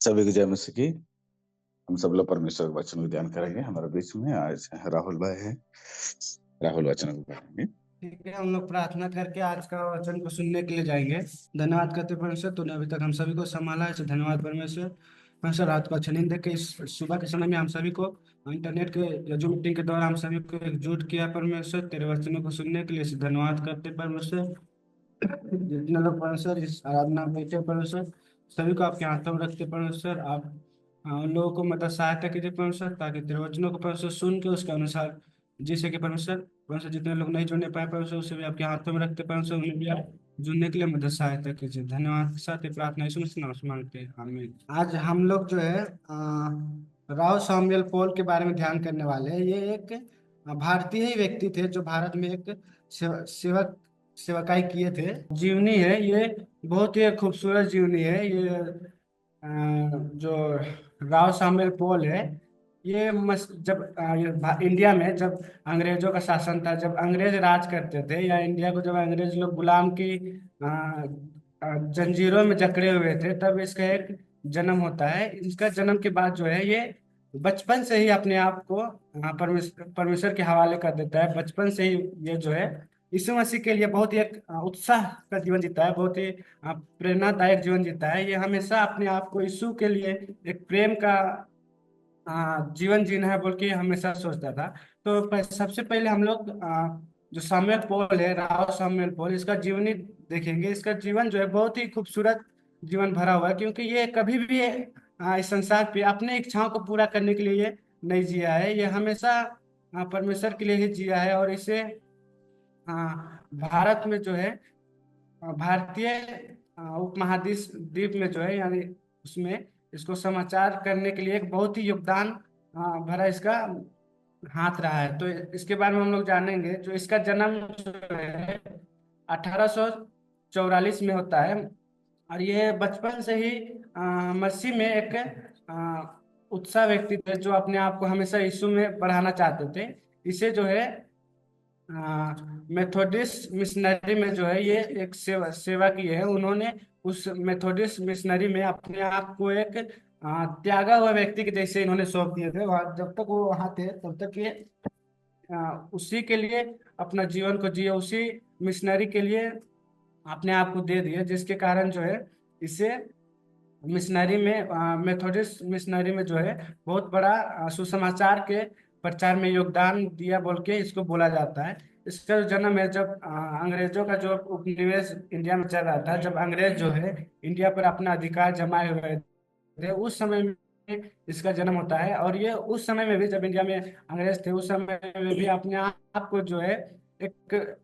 सभी की जय मसीह की। हम सब लोग परमेश्वर के वचन को ध्यान करेंगे। हमारे बीच में आज राहुल भाई है। राहुल वचन को पढ़ेंगे। ठीक है, हम लोग प्रार्थना करके आज का वचन को सुनने के लिए जाएंगे। धन्यवाद करते हैं परमेश्वर, तूने अभी तक हम सभी को संभाला है, इसलिए धन्यवाद परमेश्वर। परमेश्वर, रात को अच्छा नींद देख के इस सुबह के समय में हम सभी को इंटरनेट के या जूम मीटिंग के द्वारा हम सभी को एकजुट किया परमेश्वर, तेरे वचनों को सुनने के लिए इसलिए धन्यवाद करते हैं परमेश्वर। जितने लोग परमेश्वर इस आराधना में बैठे हैं, परमेश्वर सभी को आपके हाथों में रखते हैं, परमेश्वर आप उन लोगों को मदद सहायता कीजिए परमेश्वर, ताकि तेरे वचनों को परमेश्वर सुन के उसके अनुसार जी सके परमेश्वर। परमेश्वर, जितने लोग नहीं जुड़ने पाए परमेश्वर, उसे भी आपके हाथों में रखते हैं, परमेश्वर उन्हें भी आप जुड़ने के लिए मदद सहायता कीजिए। धन्यवाद के साथ ये प्रार्थना यीशु मसीह के नाम से मांगते हैं, आमीन। आज हम लोग जो है राव सामुएल पॉल के बारे में ध्यान करने वाले हैं। ये एक भारतीय ही व्यक्ति थे जो भारत में एक सेवक सेवकाई किए थे। जीवनी है ये, बहुत ही खूबसूरत जीवनी है ये। जो राव सामुएल पॉल है, ये जब इंडिया में जब अंग्रेजों का शासन था, जब अंग्रेज राज करते थे, या इंडिया को जब अंग्रेज लोग गुलाम की जंजीरों में जकड़े हुए थे, तब इसका एक जन्म होता है। इसका जन्म के बाद जो है ये बचपन से ही अपने आप को परमेश्वर परमेश्वर के हवाले कर देता है। बचपन से ही ये जो है यीशु मसीह के लिए बहुत ही एक उत्साह का जीवन जीता है, बहुत ही प्रेरणादायक जीवन जीता है। ये हमेशा अपने आप को यीशु के लिए एक प्रेम का जीवन जीना है बोल के हमेशा सोचता था। तो सबसे पहले हम लोग जो सामुएल पॉल है, राव सामुएल पॉल, इसका जीवनी देखेंगे। इसका जीवन जो है बहुत ही खूबसूरत जीवन भरा हुआ है, क्योंकि ये कभी भी इस संसार पे अपने इच्छाओं को पूरा करने के लिए ये नहीं जिया है। ये हमेशा परमेश्वर के लिए ही जिया है। और इसे भारत में जो है भारतीय उपमहादेश द्वीप में जो है, यानी उसमें इसको समाचार करने के लिए एक बहुत ही योगदान भरा इसका हाथ रहा है। तो इसके बारे में हम लोग जानेंगे। जो इसका जन्म जो है 1844 में होता है। और ये बचपन से ही मसीह में एक उत्साह व्यक्ति थे, जो अपने आप को हमेशा यीशु में बढ़ाना चाहते थे। इसे जो है मेथोडिस्ट मिशनरी में जो है ये एक सेवा की है। उन्होंने उस मेथोडिस्ट मिशनरी में अपने आप को एक त्यागा हुआ व्यक्ति के जैसे इन्होंने सौंप दिए थे। वहाँ जब तक वो वहाँ थे तब तक ये उसी के लिए अपना जीवन को जिए, उसी मिशनरी के लिए अपने आप को दे दिए, जिसके कारण जो है इसे मिशनरी में मेथोडिस्ट मिशनरी में जो है बहुत बड़ा सुसमाचार के प्रचार में योगदान दिया बोल के इसको बोला जाता है। इसका जो जन्म है जब अंग्रेजों का जो उपनिवेश इंडिया में चल रहा था, जब अंग्रेज जो है इंडिया पर अपना अधिकार जमाए हुए थे, उस समय में इसका जन्म होता है। और ये उस समय में भी, जब इंडिया में अंग्रेज थे, उस समय में भी अपने आप को जो है एक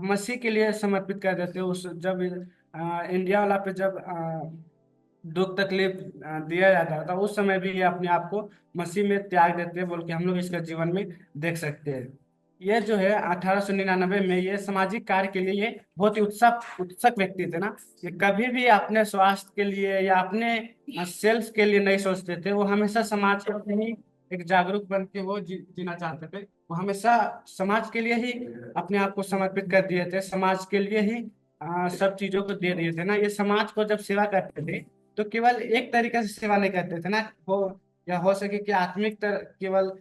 मसीह के लिए समर्पित कर देते। उस जब इंडिया वाला पे जब दुख तकलीफ दिया जाता था, उस समय भी ये अपने आप को मसीह में त्याग देते बोल के हम लोग इसका जीवन में देख सकते हैं। ये जो है 1899 में ये सामाजिक कार्य के लिए ये बहुत ही उत्सुक व्यक्ति थे ना। ये कभी भी अपने स्वास्थ्य के लिए या अपने सेल्फ के लिए नहीं सोचते थे। वो हमेशा समाज के प्रति ही एक जागरूक बन के वो जीना चाहते थे। वो हमेशा समाज के लिए ही अपने आप को समर्पित कर दिए थे, समाज के लिए ही सब चीजों को दे दिए थे ना। ये समाज को जब सेवा करते थे तो केवल एक तरीके से सेवा नहीं करते थे ना, हो या हो सके कि केवल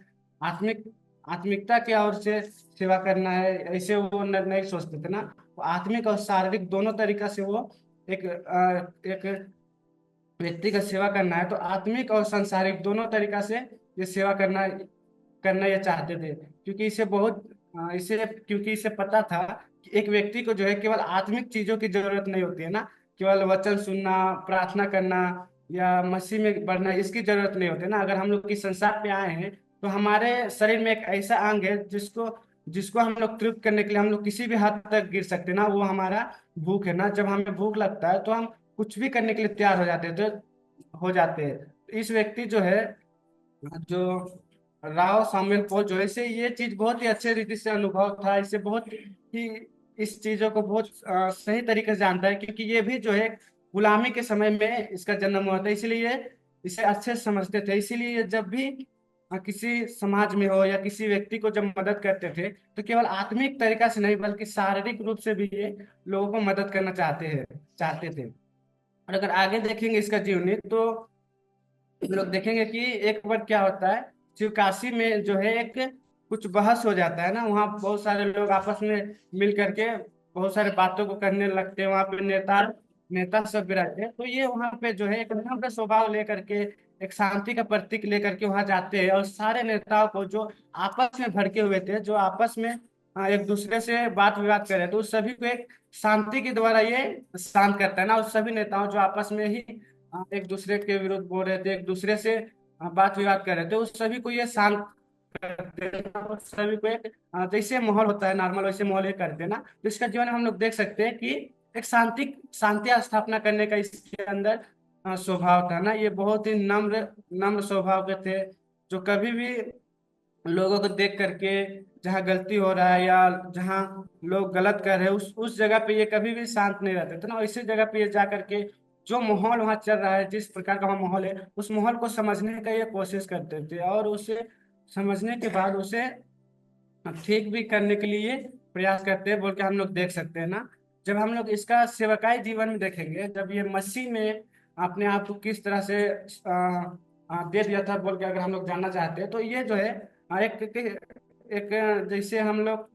आत्मिक आत्मिकता की ओर से सेवा करना है, ऐसे वो नहीं सोचते थे ना। वो आत्मिक और शारीरिक दोनों तरीका से वो एक व्यक्ति का सेवा करना है, तो आत्मिक और सांसारिक दोनों तरीका से ये सेवा करना करना ये चाहते थे। क्योंकि इसे पता था कि एक व्यक्ति को जो है केवल आत्मिक चीजों की जरूरत नहीं होती है ना। केवल वचन सुनना, प्रार्थना करना या मसीह में बढ़ना, इसकी जरूरत नहीं होती है ना। अगर हम लोग इस संसार पे आए हैं तो हमारे शरीर में एक ऐसा अंग है जिसको जिसको हम लोग तृप्त करने के लिए हम लोग किसी भी हद तक गिर सकते हैं ना। वो हमारा भूख है ना। जब हमें भूख लगता है तो हम कुछ भी करने के लिए तैयार हो जाते हैं। तो इस व्यक्ति जो है, जो राव सामुएल पॉल जो है, इसे ये चीज बहुत ही अच्छे रीति से अनुभव था। इसे बहुत ही इस चीजों को बहुत सही तरीके से जानता है, क्योंकि ये भी जो है गुलामी के समय में इसका जन्म हुआ था। इसलिए इसे अच्छे से समझते थे। इसीलिए ये जब भी किसी समाज में हो या किसी व्यक्ति को जब मदद करते थे, तो केवल आत्मिक तरीका से नहीं बल्कि शारीरिक रूप से भी ये लोगों को मदद करना चाहते थे। और अगर आगे देखेंगे इसका जीवनी, तो हम लोग देखेंगे कि एक बार क्या होता है, शिवकाशी में जो है एक कुछ बहस हो जाता है ना, वहाँ बहुत सारे लोग आपस में मिल करके बहुत सारे बातों को करने लगते हैं। वहाँ पे नेता नेता सब भी रहते हैं, तो ये वहाँ पे जो है एक नम्र स्वभाव लेकर के, एक शांति का प्रतीक लेकर के वहाँ जाते हैं, और सारे नेताओं को जो आपस में भड़के हुए थे, जो आपस में एक दूसरे से बात विवाद कर रहे थे, उस सभी को एक शांति के द्वारा ये शांत करता है ना। उस सभी नेताओं जो आपस में ही एक दूसरे के विरुद्ध बोल रहे थे, एक दूसरे से बात विवाद कर रहे थे, उस सभी को ये शांत कर देना, उस सभी को एक जैसे माहौल होता है नॉर्मल, वैसे माहौल ये कर देना। तो इसका जीवन में हम लोग देख सकते हैं कि एक शांति स्थापना करने का इसके अंदर स्वभाव था ना। ये बहुत ही नम्र नम्र स्वभाव के थे, जो कभी भी लोगों को देख करके जहाँ गलती हो रहा है या जहाँ लोग गलत कर रहे हैं, उस जगह पे ये कभी भी शांत नहीं रहते थे ना। इसी जगह पे ये जा करके जो माहौल वहाँ चल रहा है, जिस प्रकार का वहाँ माहौल है, उस माहौल को समझने का ये कोशिश करते थे, और उसे समझने के बाद उसे ठीक भी करने के लिए प्रयास करते हैं, बोल के हम लोग देख सकते हैं ना। जब हम लोग इसका सेवकाई जीवन में देखेंगे, जब ये मसीह में अपने आप को किस तरह से दे दिया था बोल के अगर हम लोग जानना चाहते हैं, तो ये जो है एक जैसे हम लोग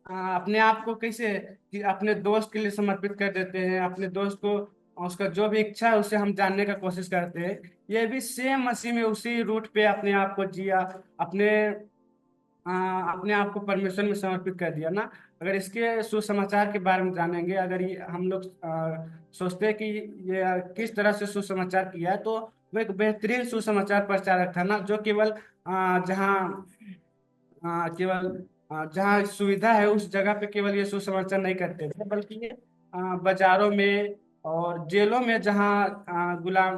अपने आप को कैसे कि अपने दोस्त के लिए समर्पित कर देते हैं, अपने दोस्त को उसका जो भी इच्छा है उसे हम जानने का कोशिश करते हैं। ये भी सेम मसीह में उसी रूट पे अपने आप को जिया, अपने अपने आप को परमेश्वर में समर्पित कर दिया ना। अगर इसके सुसमाचार के बारे में जानेंगे, अगर ये हम लोग सोचते हैं कि ये किस तरह से सुसमाचार किया है, तो वो एक बेहतरीन सुसमाचार प्रचारक था ना, जो केवल जहाँ केवल जहाँ सुविधा है उस जगह पे केवल ये सुसमाचार नहीं करते थे, बल्कि ये बाजारों में और जेलों में जहाँ गुलाम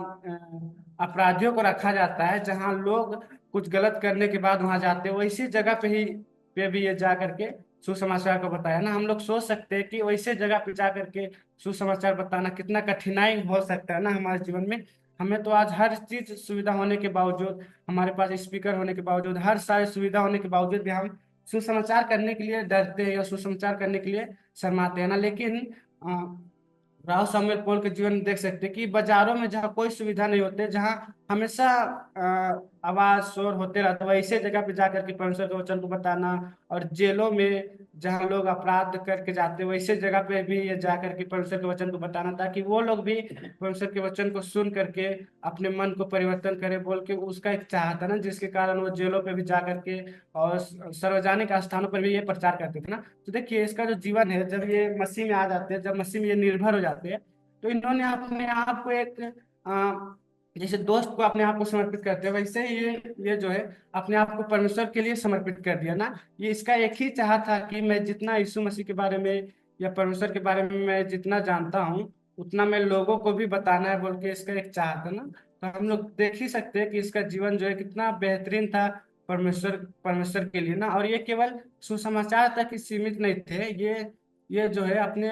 अपराधियों को रखा जाता है, जहाँ लोग कुछ गलत करने के बाद वहां जाते हैं, वैसी जगह पे भी ये जा करके सुसमाचार को बताया ना। हम लोग सोच सकते हैं कि वैसे जगह पे जा करके सुसमाचार बताना कितना कठिनाई हो सकता है ना हमारे जीवन में। हमें तो आज हर चीज सुविधा होने के बावजूद, हमारे पास स्पीकर होने के बावजूद, हर सारी सुविधा होने के बावजूद भी हम सुसमाचार करने के लिए डरते हैं या सुसमाचार करने के लिए शर्माते हैं ना। लेकिन राव सामुएल पॉल के जीवन में देख सकते हैं कि बाजारों में जहाँ कोई सुविधा नहीं होते, जहाँ हमेशा आवाज शोर होते रहता है, वैसे जगह पे जाकर के परमेश्वर के वचन को बताना, और जेलों में जहाँ लोग अपराध करके जाते हैं, वैसे जगह पे भी ये जा करके परमेश्वर के वचन को बताना, ताकि वो लोग भी परमेश्वर के वचन को सुन करके अपने मन को परिवर्तन करे, बोल के उसका एक चाह था ना, जिसके कारण वो जेलों पे भी जा करके और सार्वजनिक स्थानों पर भी ये प्रचार करते थे ना। तो देखिए इसका जो जीवन है, जब ये मसीह में आ जाते हैं, जब मसीह में ये निर्भर हो जाते हैं, तो इन्होंने अपने आप को एक जैसे दोस्त को अपने आप को समर्पित करते हैं, वैसे ही ये जो है अपने आप को परमेश्वर के लिए समर्पित कर दिया ना। ये इसका एक ही चाह था कि मैं जितना यीशु मसीह के बारे में या परमेश्वर के बारे में मैं जितना जानता हूँ, उतना मैं लोगों को भी बताना है, बोल के इसका एक चाह था ना। तो हम लोग देख ही सकते हैं कि इसका जीवन जो है कितना बेहतरीन था परमेश्वर परमेश्वर के लिए ना। और ये केवल सुसमाचार तक ही सीमित नहीं थे, ये जो है अपने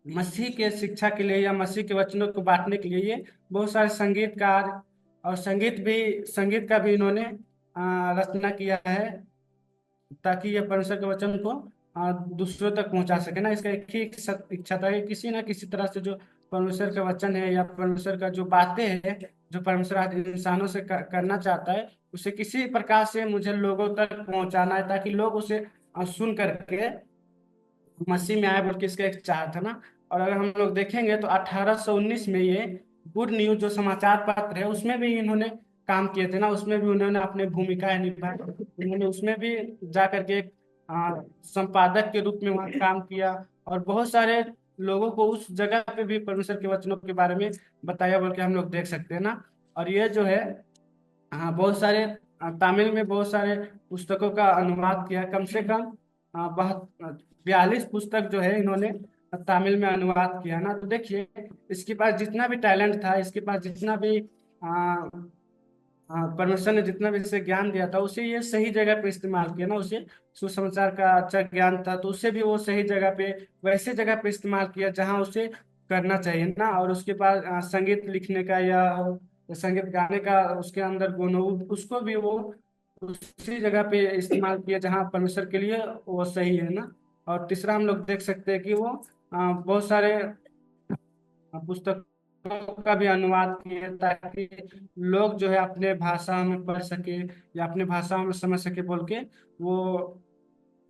मसीह के शिक्षा के लिए या मसीह के वचनों को बांटने के लिए ये बहुत सारे संगीतकार और संगीत का भी इन्होंने रचना किया है, ताकि ये परमेश्वर के वचन को दूसरों तक पहुंचा सके ना। इसका एक ही इच्छा था कि किसी ना किसी तरह से जो परमेश्वर का वचन है या परमेश्वर का जो बातें हैं, जो परमेश्वर आज इंसानों से करना चाहता है, उसे किसी प्रकार से मुझे लोगों तक पहुंचाना है, ताकि लोग उसे सुन करके मसीह में आए, बोल के इसका एक चाह था ना। और अगर हम लोग देखेंगे तो 1819 में ये गुड न्यूज जो समाचार पत्र है उसमें भी इन्होंने काम किए थे ना। उसमें भी उन्होंने अपनी भूमिकाएं निभाई, उन्होंने उसमें भी जा करके एक संपादक के रूप में वहाँ काम किया, और बहुत सारे लोगों को उस जगह पे भी परमेश्वर के वचनों के बारे में बताया, बोल के हम लोग देख सकते हैं ना। और ये जो है बहुत सारे तमिल में बहुत सारे पुस्तकों का अनुवाद किया, कम से कम बहुत 42 पुस्तक जो है इन्होंने तमिल में अनुवाद किया ना। तो देखिए इसके पास जितना भी टैलेंट था, इसके पास जितना भी परमेश्वर ने जितना भी इसे ज्ञान दिया था, उसे ये सही जगह पे इस्तेमाल किया ना। उसे सुसमाचार का अच्छा ज्ञान था, तो उसे भी वो सही जगह पे, वैसे जगह पे इस्तेमाल किया जहाँ उसे करना चाहिए ना। और उसके पास संगीत लिखने का या संगीत गाने का उसके अंदर गुण हो, उसको भी वो उसी जगह पे इस्तेमाल किया जहाँ परमेश्वर के लिए वो सही है ना। और तीसरा हम लोग देख सकते हैं कि वो बहुत सारे पुस्तकों पुस्तकों का भी अनुवाद किए ताकि लोग जो है अपने भाषा में पढ़ सके या अपने भाषा में समझ सके बोल के वो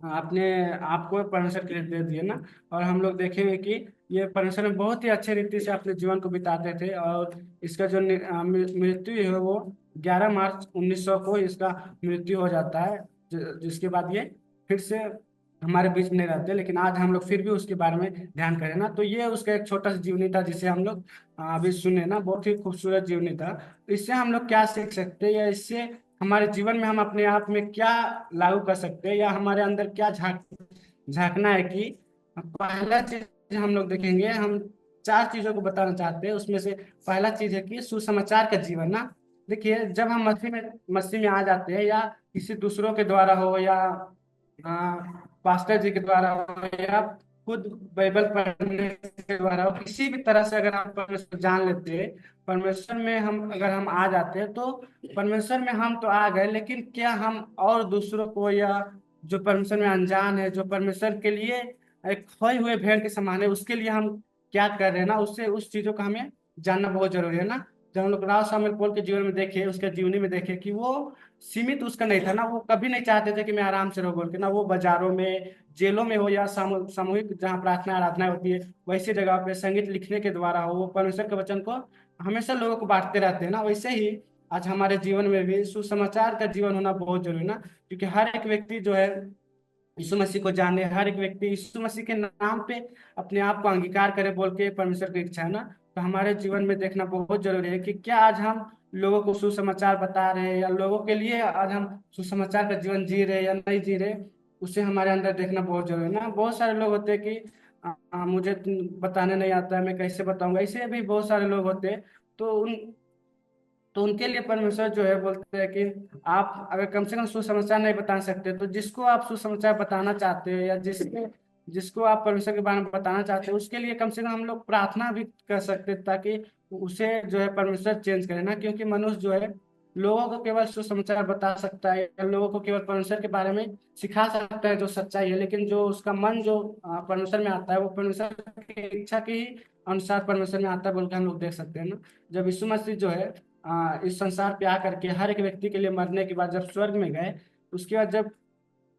अपने आप को परमेश्वर के लिए दे दिए ना। और हम लोग देखेंगे कि ये परमेश्वर में बहुत ही अच्छे रीति से अपने जीवन को बिताते थे। और इसका जो मृत्यु है वो 11 मार्च 1900 को इसका मृत्यु हो जाता है, जिसके बाद ये फिर से हमारे बीच में नहीं रहते। लेकिन आज हम लोग फिर भी उसके बारे में ध्यान करें ना, तो ये उसका एक छोटा सा जीवनी था जिसे हम लोग अभी सुने ना, बहुत ही खूबसूरत जीवनी था। इससे हम लोग क्या सीख सकते हैं या इससे हमारे जीवन में हम अपने आप में क्या लागू कर सकते हैं या हमारे अंदर क्या झांकना है कि पहला चीज हम लोग देखेंगे। हम 4 चीजों को बताना चाहते हैं, उसमें से पहला चीज है कि सुसमाचार का जीवन ना। देखिए, जब हम मसीह में आ जाते हैं या किसी दूसरों के द्वारा हो या पास्टर जी के द्वारा हो या खुद बाइबल पढ़ने के द्वारा हो, किसी भी तरह से अगर हम परमेश्वर जान लेते हैं, परमेश्वर में हम अगर हम आ जाते हैं तो परमेश्वर में हम तो आ गए, लेकिन क्या हम और दूसरों को या जो परमेश्वर में अनजान है, जो परमेश्वर के लिए एक खोए हुए भेड़ के समान है, उसके लिए हम क्या कर रहे हैं ना, उससे उस चीजों का हमें जानना बहुत जरूरी है ना। जब हम लोग राव सामुएल पौल के जीवन में देखे, उसके जीवनी में देखे कि वो सीमित उसका नहीं था ना, वो कभी नहीं चाहते थे कि मैं आराम से रहूं बोल के ना। वो बाजारों में, जेलों में हो या सामूहिक जहाँ प्रार्थना आराधना होती है वैसी जगह पे संगीत लिखने के द्वारा हो, वो परमेश्वर के वचन को हमेशा लोगों को बांटते रहते हैं ना। वैसे ही आज हमारे जीवन में भी सुसमाचार का जीवन होना बहुत जरूरी है ना। क्योंकि हर एक व्यक्ति जो है यीशु मसीह को जाने, हर एक व्यक्ति यीशु मसीह के नाम पे अपने आप को अंगीकार करे बोल के परमेश्वर की इच्छा है ना। तो हमारे जीवन में देखना बहुत जरूरी है कि क्या आज हम लोगों को सुसमाचार बता रहे हैं या लोगों के लिए आज हम सुसमाचार का जीवन जी रहे हैं या नहीं जी रहे, उसे हमारे अंदर देखना बहुत जरूरी है ना। बहुत सारे लोग होते हैं कि मुझे बताने नहीं आता है, मैं कैसे बताऊंगा, ऐसे भी बहुत सारे लोग होते हैं। तो उनके लिए परमेश्वर जो है बोलते हैं कि आप अगर कम से कम सुसमाचार नहीं बता सकते तो जिसको आप सुसमाचार बताना चाहते हैं या जिसको आप परमेश्वर के बारे में बताना चाहते हैं उसके लिए कम से कम हम लोग प्रार्थना भी कर सकते हैं ताकि उसे जो है परमेश्वर चेंज करे ना। क्योंकि मनुष्य जो है लोगों को केवल सुसमाचार बता सकता है या लोगों को केवल परमेश्वर के बारे में सिखा सकता है जो सच्चाई है, लेकिन जो उसका मन जो परमेश्वर में आता है वो परमेश्वर की इच्छा के ही अनुसार परमेश्वर में आता है बोल के हम लोग देख सकते हैं ना। जब यीशु मसीह जो है इस संसार पे आकर के हर एक व्यक्ति के लिए मरने के बाद जब स्वर्ग में गए, उसके बाद जब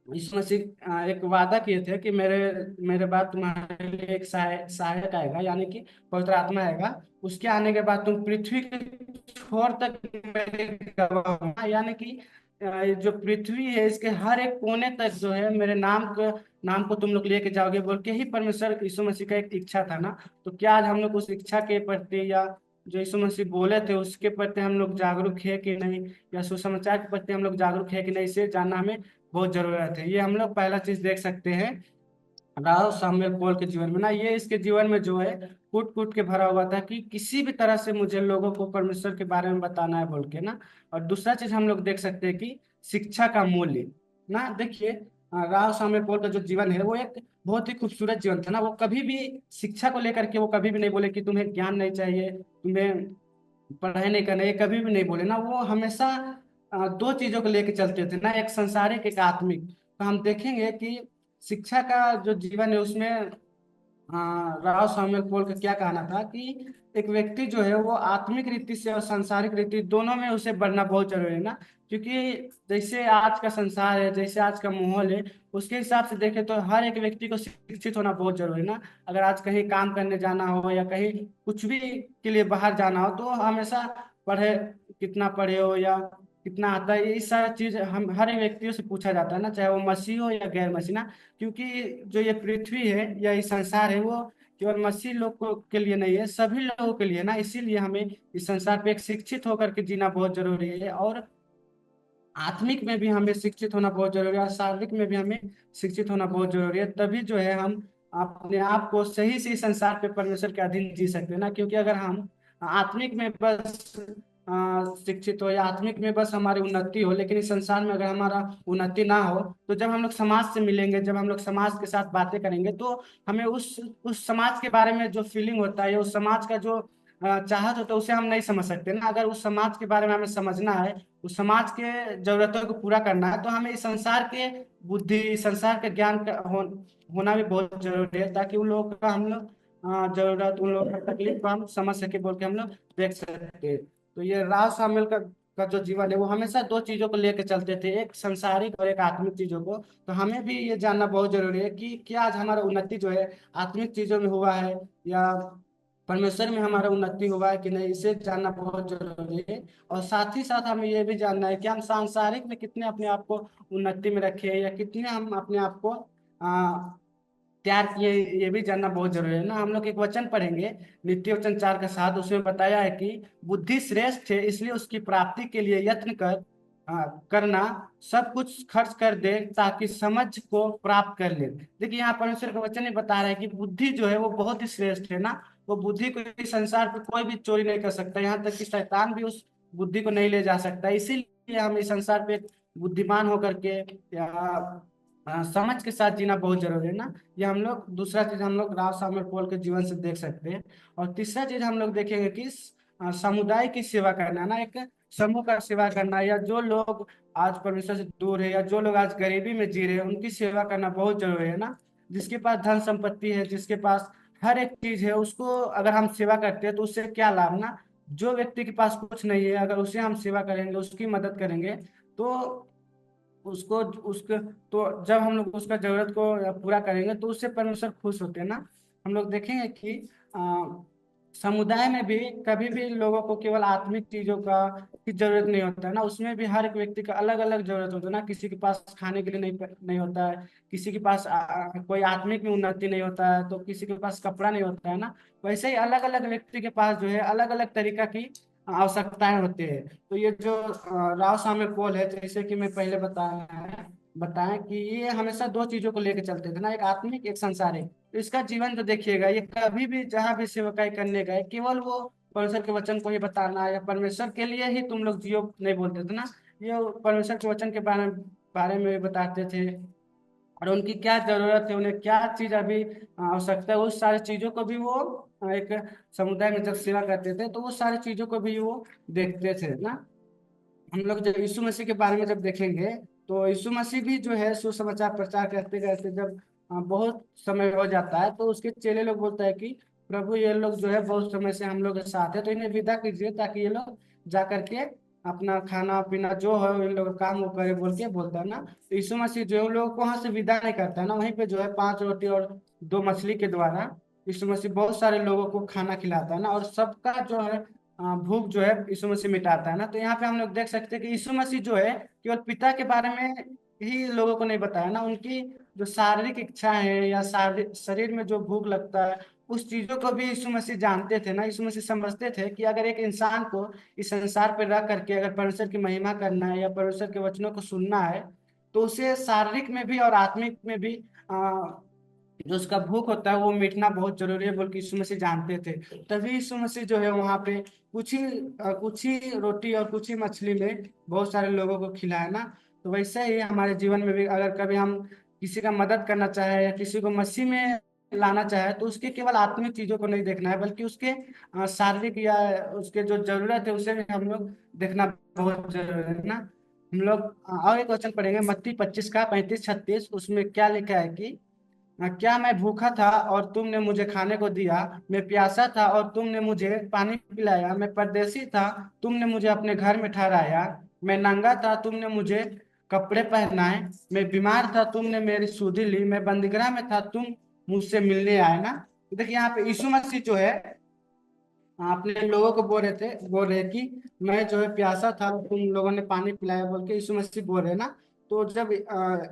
यीशु मसीह एक वादा किए थे कि मेरे मेरे बाद तुम्हारे लिए एक सहायक आएगा, यानी कि पवित्र आत्मा आएगा, उसके आने के बाद तुम पृथ्वी के छोर तक मेरे गवाह होना। यानी कि ये जो पृथ्वी है इसके हर एक कोने तक जो है मेरे नाम को तुम लोग लेके जाओगे बोल के ही परमेश्वर यीशु मसीह का एक इच्छा था ना। तो क्या आज हम लोग उस इच्छा के प्रति या जो यीशु मसीह बोले थे उसके प्रति हम लोग जागरूक है कि नहीं, या सुसमाचार के प्रति हम लोग जागरूक है कि नहीं, इसे जानना हमें बहुत जरूरत है। ये हम लोग पहला चीज देख सकते हैं राव सामुएल पौल के जीवन में ना। ये इसके जीवन में जो है कूट कूट के भरा हुआ था कि किसी भी तरह से मुझे लोगों को परमेश्वर के बारे में बताना है बोल के ना। और दूसरा चीज हम लोग देख सकते हैं कि शिक्षा का मूल्य ना। देखिए, राव सामुएल पौल का जो जीवन है वो एक बहुत ही खूबसूरत जीवन था ना। वो कभी भी शिक्षा को लेकर के वो कभी भी नहीं बोले कि तुम्हें ज्ञान नहीं चाहिए, तुम्हें पढ़ाई नहीं करना, ये कभी भी नहीं बोले ना। वो हमेशा दो चीजों को लेके चलते थे ना, एक संसारिक एक आत्मिक। तो हम देखेंगे कि शिक्षा का जो जीवन है उसमें राव सामुएल पौल का क्या कहना था कि एक व्यक्ति जो है वो आत्मिक रीति से और सांसारिक रीति दोनों में उसे बढ़ना बहुत जरूरी है ना। क्योंकि जैसे आज का संसार है, जैसे आज का माहौल है, उसके हिसाब से देखें तो हर एक व्यक्ति को शिक्षित होना बहुत जरूरी है ना। अगर आज कहीं काम करने जाना हो या कहीं कुछ भी के लिए बाहर जाना हो तो हमेशा पढ़े, कितना पढ़े हो या कितना आता है, ये सारा चीज हम हर एक व्यक्तियों से पूछा जाता है ना, चाहे वो मसीह हो या गैर मसीह ना। क्योंकि जो ये पृथ्वी है या ये संसार है वो केवल मसीह लोग के लिए नहीं है, सभी लोगों के लिए ना। इसीलिए हमें इस संसार पे एक शिक्षित होकर के जीना बहुत जरूरी है। और आत्मिक में भी हमें शिक्षित होना बहुत जरूरी है और शारीरिक में भी हमें शिक्षित होना बहुत जरूरी है। तभी जो है हम अपने आप को सही से इस संसार पे परमेश्वर के अधीन जी सकते हैं ना। क्योंकि अगर हम आत्मिक में बस शिक्षित हो या आत्मिक में बस हमारी उन्नति हो, लेकिन इस संसार में अगर हमारा उन्नति ना हो, तो जब हम लोग समाज से मिलेंगे, जब हम लोग समाज के साथ बातें करेंगे तो हमें उस समाज के बारे में जो फीलिंग होता है, उस समाज का जो चाहत होता है उसे हम नहीं समझ सकते ना। अगर उस समाज के बारे में हमें समझना है, उस समाज के जरूरतों को पूरा करना है, तो हमें इस संसार के बुद्धि, संसार के ज्ञान का होना भी बहुत जरूरी है ताकि उन लोगों का हम लोग जरूरत, उन लोगों का तकलीफ को हम समझ सके बोल के हम लोग देख सकते हैं। तो ये राव शामिल का जो जीवन है वो हमेशा दो चीजों को लेकर चलते थे, एक सांसारिक और एक आत्मिक चीजों को। तो हमें भी ये जानना बहुत जरूरी है कि क्या आज हमारा उन्नति जो है आत्मिक चीजों में हुआ है या परमेश्वर में हमारा उन्नति हुआ है कि नहीं, इसे जानना बहुत जरूरी है। और साथ ही साथ हमें ये भी जानना है कि हम सांसारिक में कितने अपने आप को उन्नति में रखे हैं या कितने हम अपने आप को तैयार किए, ये भी जानना बहुत जरूरी है ना। हम लोग एक वचन पढ़ेंगे नित्य वचन 4 का 7, उसमें बताया है कि बुद्धि श्रेष्ठ है इसलिए उसकी प्राप्ति के लिए यत्न करना, सब कुछ खर्च कर दे ताकि समझ को प्राप्त कर ले। देखिए यहाँ परमेश्वर का वचन ही बता रहा है कि बुद्धि जो है वो बहुत ही श्रेष्ठ है ना। वो बुद्धि को इस संसार पे कोई भी चोरी नहीं कर सकता, यहाँ तक कि शैतान भी उस बुद्धि को नहीं ले जा सकता। इसीलिए हम इस संसार पे बुद्धिमान होकर के या समझ के साथ जीना बहुत जरूरी है ना। ये हम लोग दूसरा चीज हम लोग राव सामुएल पौल के जीवन से देख सकते हैं। और तीसरा चीज हम लोग देखेंगे कि समुदाय की सेवा करना ना, एक समूह का सेवा करना, या जो लोग आज परमेश्वर से दूर है या जो लोग आज गरीबी में जी रहे हैं उनकी सेवा करना बहुत जरूरी है ना। जिसके पास धन संपत्ति है, जिसके पास हर एक चीज है, उसको अगर हम सेवा करते हैं तो उससे क्या लाभ ना। जो व्यक्ति के पास कुछ नहीं है, अगर उसे हम सेवा करेंगे, उसकी मदद करेंगे, तो उसको उसके तो जब हम लोग उसका जरूरत को पूरा करेंगे तो उससे परमेश्वर खुश होते हैं ना। हम लोग देखेंगे कि समुदाय में भी कभी भी लोगों को केवल आत्मिक चीजों का की जरूरत नहीं होता है ना। उसमें भी हर एक व्यक्ति का अलग अलग जरूरत होता है ना। किसी के पास खाने के लिए नहीं होता है, किसी के पास कोई आत्मिक में उन्नति नहीं होता है, तो किसी के पास कपड़ा नहीं होता है ना। वैसे ही अलग अलग व्यक्ति के पास जो है अलग अलग तरीका की आवश्यकताएं होती है। तो ये जो राव साम्य पोल है, जैसे कि मैं पहले बताएं कि ये हमेशा दो चीजों को लेकर चलते थे ना, एक आत्मिक एक सांसारिक। तो इसका जीवन जो देखिएगा, ये कभी भी जहां भी सेवकाई करने गए केवल वो परमेश्वर के वचन को ही बताना या परमेश्वर के लिए ही तुम लोग जियो नहीं बोलते थे ना। ये परमेश्वर के वचन के बारे में बताते थे, और उनकी क्या जरूरत है, उन्हें क्या चीज अभी आवश्यकता है, उस सारी चीजों को भी वो एक समुदाय में जब सेवा करते थे तो वो सारी चीजों को भी वो देखते थे ना। हम लोग जब यीशु मसीह के बारे में जब देखेंगे तो यीशु मसीह भी जो है सुसमाचार प्रचार करते करते जब बहुत समय हो जाता है, तो उसके चेले लोग बोलते हैं कि प्रभु ये लोग जो है बहुत समय से हम लोग के साथ है, तो इन्हें विदा कीजिए ताकि ये लोग जा करके अपना खाना पीना जो है इन लोग का काम वो करे बोल के बोलता है ना। तो यीशु मसीह जो है उन लोगों को वहां से विदा नहीं करता है ना, वहीं पे जो है 5 रोटी और 2 मछली के द्वारा यीशु मसीह बहुत सारे लोगों को खाना खिलाता है ना, और सबका जो है भूख जो है यीशु मसीह मिटाता है ना। तो यहाँ पे हम लोग देख सकते हैं कि यीशु मसीह जो है केवल पिता के बारे में ही लोगों को नहीं बताया ना, उनकी जो शारीरिक इच्छा है या शारीरिक शरीर में जो भूख लगता है उस चीजों को भी यीशु मसीह जानते थे ना। यीशु मसीह समझते थे कि अगर एक इंसान को इस संसार पर रह करके अगर परमेश्वर की महिमा करना है या परमेश्वर के वचनों को सुनना है, तो उसे शारीरिक में भी और आत्मिक में भी जो उसका भूख होता है वो मिटना बहुत जरूरी है बोल के यीशु मसीह जानते थे। तभी यीशु मसीह जो है वहां पे कुछ ही रोटी और कुछ ही मछली में बहुत सारे लोगों को खिलाया ना। तो वैसे ही हमारे जीवन में भी अगर कभी हम किसी का मदद करना चाहे या किसी को मसीह में लाना चाहे, तो उसके केवल आत्मिक चीजों को नहीं देखना है बल्कि उसके शारीरिक या उसके जो जरूरत है उसे भी हम लोग देखना बहुत जरूरी है ना। हम लोग और एक वचन पढ़ेंगे मत्ती 25 का 35-36, उसमें क्या लिखा है कि क्या मैं भूखा था और तुमने मुझे खाने को दिया, मैं प्यासा था और तुमने मुझे पानी पिलाया, मैं परदेसी था तुमने मुझे अपने घर में ठहराया, मैं नंगा था तुमने मुझे कपड़े पहनाए, मैं बीमार था तुमने मेरी सुधि ली, मैं बंदीगृह में था तुम मुझसे मिलने आए ना। तो देखिए यहाँ पे यीशु मसीह जो है अपने लोगों को बोल रहे कि मैं जो है प्यासा था तुम लोगों ने पानी पिलाया बोल के यीशु मसीह बोल रहे ना। तो जब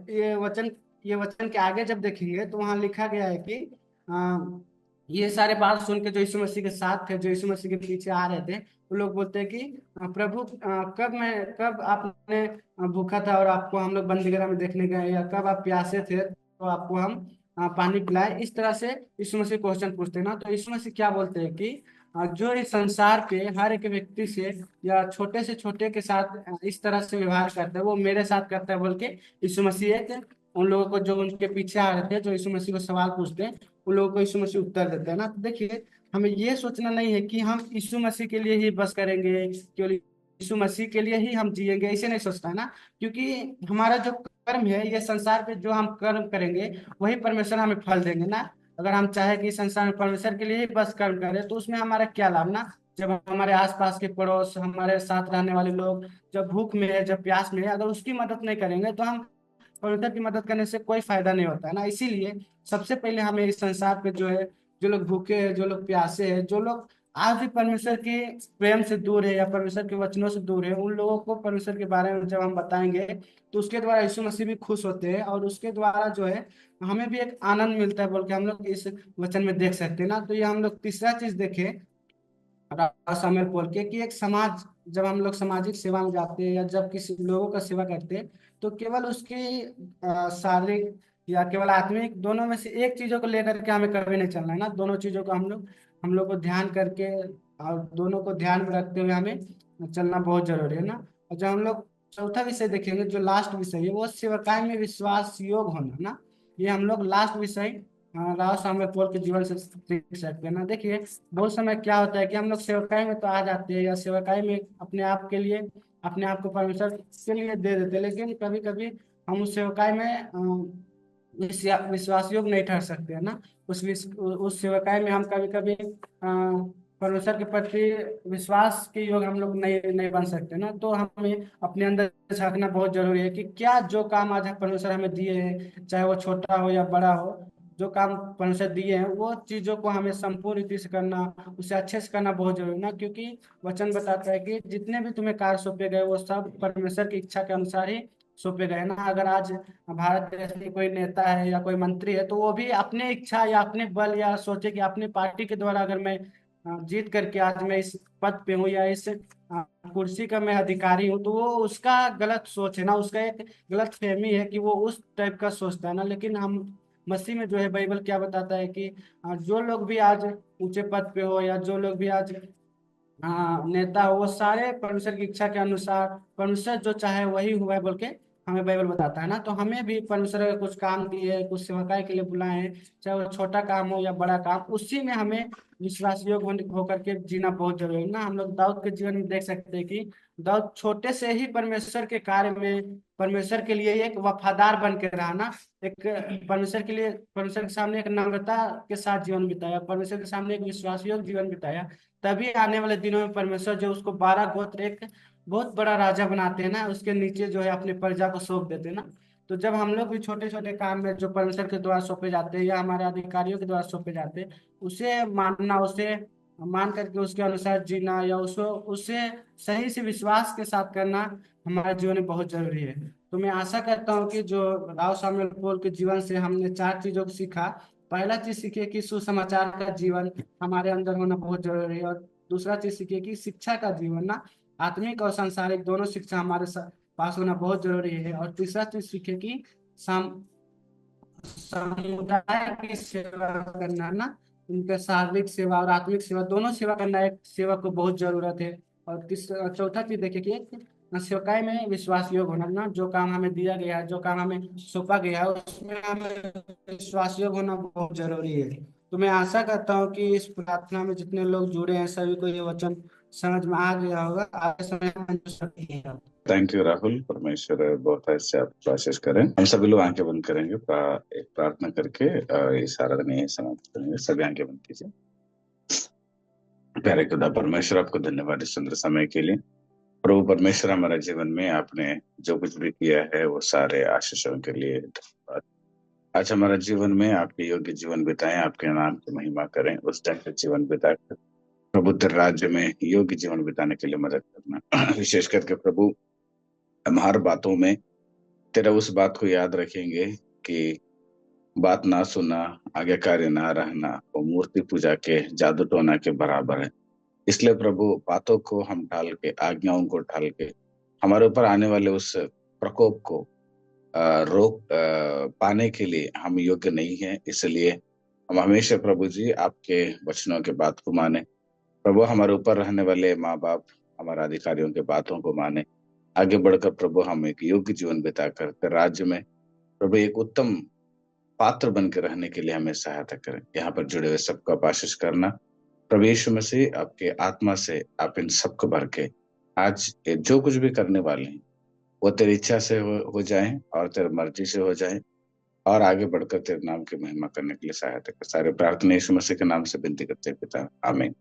ये वचन के आगे जब देखेंगे तो वहां लिखा गया है कि ये सारे बात सुन के जो यीशु मसीह के साथ थे, जो यीशु मसीह के पीछे आ रहे थे, वो लोग बोलते हैं कि प्रभु कब आपने भूखा था और आपको हम लोग बंदीगृह में देखने गए, या कब आप प्यासे थे तो आपको हम पानी पिलाए। इस तरह से यीशु मसीह क्वेश्चन पूछते हैं ना। तो यीशु मसीह क्या बोलते हैं कि जो इस संसार पे हर एक व्यक्ति से या छोटे से छोटे के साथ इस तरह से व्यवहार करता है वो मेरे साथ करता है बोल के यीशु मसीह एक उन लोगों को जो उनके पीछे आ रहे थे जो यीशु मसीह को सवाल पूछते हैं उन लोगों को यीशु मसीह उत्तर देते हैं ना। तो देखिए हमें ये सोचना नहीं है कि हम यीशु मसीह के लिए ही बस करेंगे, केवल यीशु मसीह के लिए ही हम जिएंगे, ऐसे नहीं सोचता है ना। क्योंकि हमारा जो कर्म है ये संसार पे जो हम कर्म करेंगे वही परमेश्वर हमें फल देंगे ना। अगर हम चाहे कि इस संसार में परमेश्वर के लिए ही बस कर्म करें तो उसमें हमारा क्या लाभ ना। जब हमारे आसपास के पड़ोस, हमारे साथ रहने वाले लोग जब भूख में है, जब प्यास में है, अगर उसकी मदद नहीं करेंगे तो हम परमेश्वर की मदद करने से कोई फायदा नहीं होता है ना। इसीलिए सबसे पहले हमें इस संसार पे जो है, जो लोग भूखे हैं, जो लोग प्यासे हैं, जो लोग आज भी परमेश्वर के प्रेम से दूर है या परमेश्वर के वचनों से दूर है, उन लोगों को परमेश्वर के बारे में जब हम बताएंगे तो उसके द्वारा यीशु मसीह भी खुश होते हैं, और उसके द्वारा जो है हमें भी एक आनंद मिलता है, बोल के हम लोग इस वचन में देख सकते हैं ना। तो ये हम लोग तीसरा चीज देखें सामुएल बोल के कि एक समाज, जब हम लोग सामाजिक सेवा में जाते हैं या जब किसी लोगों का सेवा करते हैं तो केवल उसकी शारीरिक या केवल आत्मिक, दोनों में से एक चीजों को लेकर के हमें कभी नहीं चलना है ना। दोनों चीजों को हम लोग को ध्यान करके और दोनों को ध्यान में रखते हुए हमें चलना बहुत जरूरी है ना। और जब हम लोग चौथा विषय देखेंगे, जो लास्ट विषय है, वो सेवकाई में विश्वास योग होना ना। ये हम लोग लास्ट विषय राव सामुएल पौल के जीवन से सीख सकते हैं ना। देखिए बहुत समय क्या होता है कि हम लोग सेवकाई में तो आ जाते हैं या सेवकाई में अपने आप के लिए, अपने आप को परमेश्वर के लिए दे देते हैं, लेकिन कभी कभी हम उस सेवकाई में विश्वास योग नहीं ठहर सकते हैं ना। उस सेवकाई में हम कभी कभी परमेश्वर के प्रति विश्वास के योग हम लोग नहीं नहीं बन सकते ना। तो हमें अपने अंदर झांकना बहुत जरूरी है कि क्या जो काम आज परमेश्वर हमें दिए हैं, चाहे वो छोटा हो या बड़ा हो, जो काम परमेश्वर दिए हैं वो चीजों को हमें संपूर्ण रीति से करना, उसे अच्छे से करना बहुत जरूरी है ना। क्योंकि वचन बताता है कि जितने भी तुम्हें कार्य सौंपे गए वो सब परमेश्वर की इच्छा के अनुसार ही सौंपे गए ना। अगर आज भारत देश में कोई नेता है या कोई मंत्री है तो वो भी अपने इच्छा या अपने बल या सोचे कि अपनी पार्टी के द्वारा अगर मैं जीत करके आज मैं इस पद पे हूँ या इस कुर्सी का मैं अधिकारी हूँ, तो वो उसका गलत सोच है ना, उसका एक गलत फहमी है कि वो उस टाइप का सोचता है ना। लेकिन हम मसीह में जो है, बाइबल क्या बताता है कि जो लोग भी आज ऊंचे पद पे हो या जो लोग भी आज नेता हो, वो सारे परमेश्वर की इच्छा के अनुसार परमेश्वर जो चाहे वही हुआ है बोल के हमें बाइबल बताता है ना। तो हमें भी परमेश्वर अगर कुछ काम दिए, कुछ सेवकाई के लिए बुलाए हैं, चाहे वो छोटा काम हो या बड़ा काम, उसी में हमें विश्वास योग्य होकर के जीना बहुत जरूरी है ना। हम लोग दाऊद के जीवन में देख सकते हैं कि दाऊद छोटे से ही परमेश्वर के कार्य में परमेश्वर के लिए एक वफादार बन के रहा ना। एक परमेश्वर के लिए, परमेश्वर के सामने एक नम्रता के साथ जीवन बिताया, परमेश्वर के सामने एक विश्वास योग्य जीवन बिताया। तभी आने वाले दिनों में परमेश्वर जो उसको 12 गोत्र, एक बहुत बड़ा राजा बनाते हैं ना, उसके नीचे जो है अपने प्रजा को सौंप देते हैं ना। तो जब हम लोग भी छोटे छोटे काम में जो परमेश्वर के द्वारा सौंपे जाते हैं या हमारे अधिकारियों के द्वारा सौंपे जाते हैं, उसे मानना, उसे मान करके उसके अनुसार जीना या उसको उससे सही से विश्वास के साथ करना हमारे जीवन में बहुत जरूरी है। तो मैं आशा करता हूँ कि जो राव सामुएल पौल के जीवन से हमने 4 चीजों को सीखा। पहला चीज सीखे कि सुसमाचार का जीवन हमारे अंदर होना बहुत जरूरी है, और दूसरा चीज सीखे कि शिक्षा का जीवन ना, आत्मिक और सांसारिक दोनों शिक्षा हमारे पास होना बहुत जरूरी है। और तीसरा चीज सीखे कि समुदाय की सेवा करना ना, उनके शारीरिक सेवा और आत्मिक सेवा दोनों सेवा करना एक सेवक को बहुत जरूरत है। और चौथा चीज देखिए कि एक सेवकाई में विश्वास योग होना ना, जो काम हमें दिया गया है, जो काम हमें सौंपा गया है, उसमें हमें विश्वास योग होना बहुत जरूरी है। तो मैं आशा करता हूँ कि इस प्रार्थना में जितने लोग जुड़े हैं सभी को ये वचन समझ में आ गया होगा। आगे समय में जो सभी है। Thank you Rahul. परमेश्वर बहुत ऐसे आपको आशीष करें। हम सभी लोग आंखें बंद करेंगे, एक प्रार्थना करके इस आराधना यहीं समाप्त करेंगे। सभी आंखें बंद कीजिए। प्यारे खुदा परमेश्वर, आपको धन्यवाद इस सुंदर समय के लिए। प्रभु परमेश्वर, हमारे जीवन में आपने जो कुछ भी किया है वो सारे आशीषों के लिए धन्यवाद। आज हमारा जीवन में आपके योग्य जीवन बिताएं, आपके नाम की महिमा करें, उस ढंग से जीवन बिताकर प्रभु तेरे राज्य में योग्य जीवन बिताने के लिए मदद करना। विशेष करके प्रभु, हम हर बातों में तेरा उस बात को याद रखेंगे कि बात ना सुना, आज्ञाकारी ना रहना वो मूर्ति पूजा के जादू टोना के बराबर है। इसलिए प्रभु, बातों को हम टाल के, आज्ञाओं को टाल के, हमारे ऊपर आने वाले उस प्रकोप को रोक पाने के लिए हम योग्य नहीं है। इसलिए हम हमेशा प्रभु जी आपके वचनों के बात को माने। प्रभु, हमारे ऊपर रहने वाले माँ बाप, हमारे अधिकारियों के बातों को माने। आगे बढ़कर प्रभु, हम एक योग्य जीवन बिताकर तेरे राज्य में प्रभु एक उत्तम पात्र बन के रहने के लिए हमें सहायता करें। यहाँ पर जुड़े हुए सबको आप आशीष करना। प्रभु यीशु मसीह, आपके आत्मा से आप इन सबको भर के आज ये जो कुछ भी करने वाले हैं वो तेरी इच्छा से हो जाए और तेरी मर्जी से हो जाए। और आगे बढ़कर तेरे नाम की महिमा करने के लिए सहायता कर। सारे प्रार्थना यीशु मसीह के नाम से विनती करते हैं पिता, आमीन।